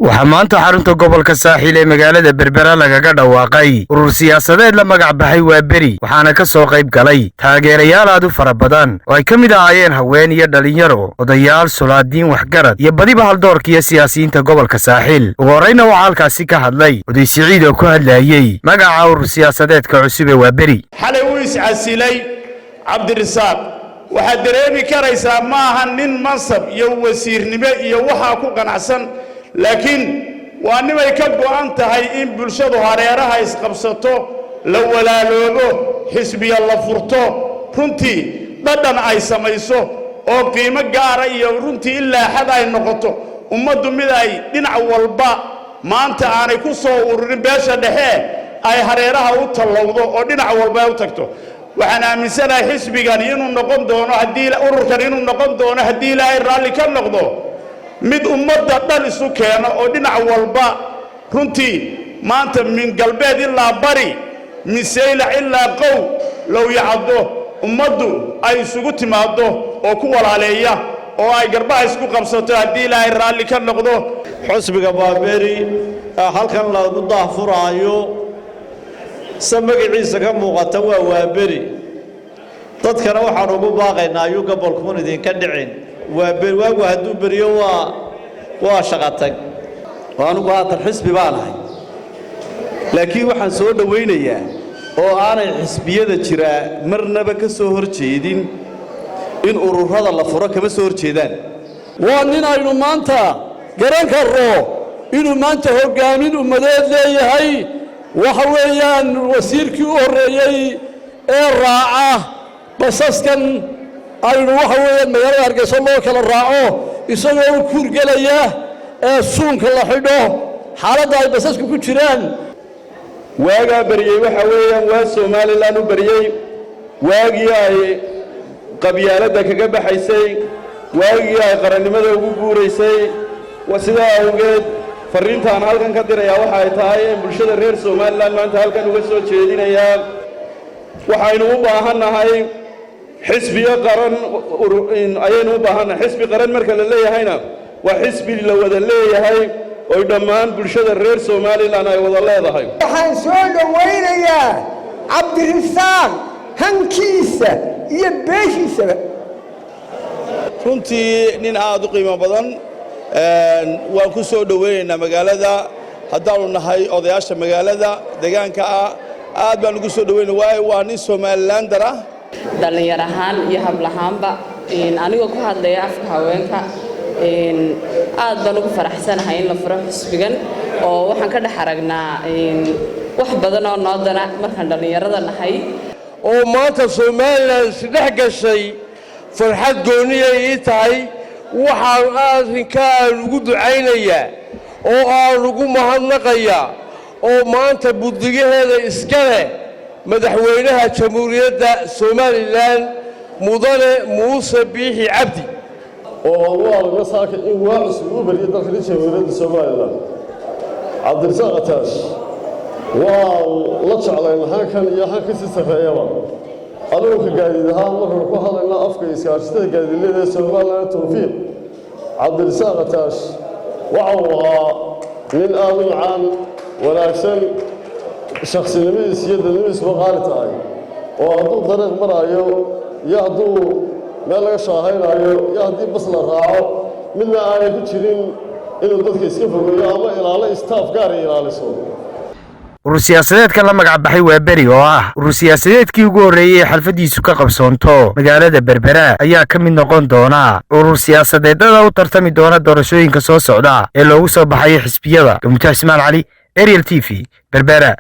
waxaa maanta xarunta gobolka saaxiil ee magaalada Berbera lagaga dhawaaqay urur siyaasadeed la magac baxay waa beri waxaana ka soo qayb galay taageerayaal aad u fara badan oo ay ka mid ahaayeen haween iyo dhalinyaro odayaal sulaadiin waxgarad iyo badiba haldoorka iyo siyaasiyiinta gobolka saaxiil ugu horreyna waxaa halkaasi ka hadlay oday siciid oo ku hadlayay magaca urur siyaasadeedka cusub ee waa beri xalay uu iscasilay cabdirasaaq waxaad dareemi karaysaa maaha nin mansab iyo wasiirnimo iyo waxaa ku qanacsan laakiin waa nimay ka go'an tahay in bulshadu hareeraha isqabsato la walaaloobo xisbiya la furto runtii dhadhan ay samayso oo qiimo gaara iyo runtii ilaa xad ay noqoto ummaddu mid ay dhinac walba maanta aanay ku soo ururin beesha dhexe ay hareeraha u tallowdo oo dhinac walba ay u tagto waxaan aaminsanahay xisbigan inuu noqon doono haddii ururkan inuu noqon doono haddii ilaahay raalli ka noqdo mid ummadda dhan isu keeno oo dhinac walba runtii maanta min galbeed ilaa bari min saylac ilaa qow low yacdo ummaddu ay isugu timaado oo ku walaaleeya oo ay garbaha isku qabsato haddii ilaahay raalli ka noqdo xisbiga baaberi halkan lagu daahfuraayo magaciisa ka muuqata waa beri dadkana waxaan ugu baaqaynaa ayuu gobolkuun idinka dhicin waagu hadduu beriyo waa shaqatag anugu haatan xisbi baanahay laakiin waxaan soo dhowaynayaa oo aanay xisbiyada jiraa marnaba ka soo horjeedin in ururada la furo kama soo horjeedaan waa nin aynu maanta garan karno inuu maanta hoggaamin ummadeed leeyahay waxa weeyaan wasiirkii u horreeyey ee raaca basaskan aynu waxa weeyaan magaalada hargeysa loo kala raaco isagoo u kuurgelaya ee suunka la xidho xaaladda ay basasku ku jiraan waagaa bariyey waxa weeyaan waa Soomaaliland u bariyey waagii ay qabyaaladda kaga baxaysay waagii ay qarannimada ugu guuraysay sidaa awgeed fariintaan halkan ka dirayaa waxa ay tahay in bulshada reer Soomaaliland maanta halkan uga soo jeedinayaan waxaynu u baahannahay xisbiga qaran ayaynu u baahannahay xisbi qaran marka la leeyahayna waa xisbi la wada leeyahay oo dhammaan bulshada reer Soomaaliland ay wada leedahay waxaan soo dhawaynayaa cabdirasaaq hankiisa iyo beeshiisa runtii nin aad u qiimo badan waan ku soo dhaweynaynaa magaalada haddaanu nahay odayaasha magaalada deegaanka aad baan ugu soo dhaweynaa waayo waa nin Somalilander ah dhalinyar ahaan iyo hablahaanba anigoo ku hadlaya afka haweenka aad baan ugu faraxsanahay in la furo xisbigan oo waxaan ka dhex aragnaa wax badan oo noo dana markaan dhalinyarada nahay oo maanta Somaliland isdhex gashay farxad gooniya ii tahay waxaan arrinkaan ugu ducaynayaa oo aan ugu mahadnaqayaa oo maanta buddigaheeda iska leh madaxweynaha jamhuuriyadda Somaliland mudane Muuse Biixi Cabdi oo waa laga saakay in waa cusub u bariyo dalka jamhuuriyadda Somaliland cabdirasaaq ataash waa la jeclay halkan iyo halkan si sareeyaba adoo ka gaadiid ahaan markaan ku hadalna afka iskaashatada gaadiidleyda Somaliland tawfiiq cabdirasaaq ataash waxa nin aad u caan wanaagsan shakhsiyadiisa iyo dadnimadiisa qaali tahay oo hadduu dariiq marayo iyo hadduu meel laga shaahaynayo iyo haddii bas la raaco midna aanay ku jirin inuu dadka iska fogeeyo ama ilaalo staff gaar ay ilaaliso urur siyaasadeedka la magac baxay waa beri oo ah urur siyaasadeedkii ugu horreeyay ee xalfadiisu ka qabsoonto magaalada Berbera ayaa ka mid noqon doona urur siyaasadeedada u tartami doona doorashooyinka soo socda ee loogu soo baxay xisbiyada Mutaas Ismaan Cali Ariel TV Berbera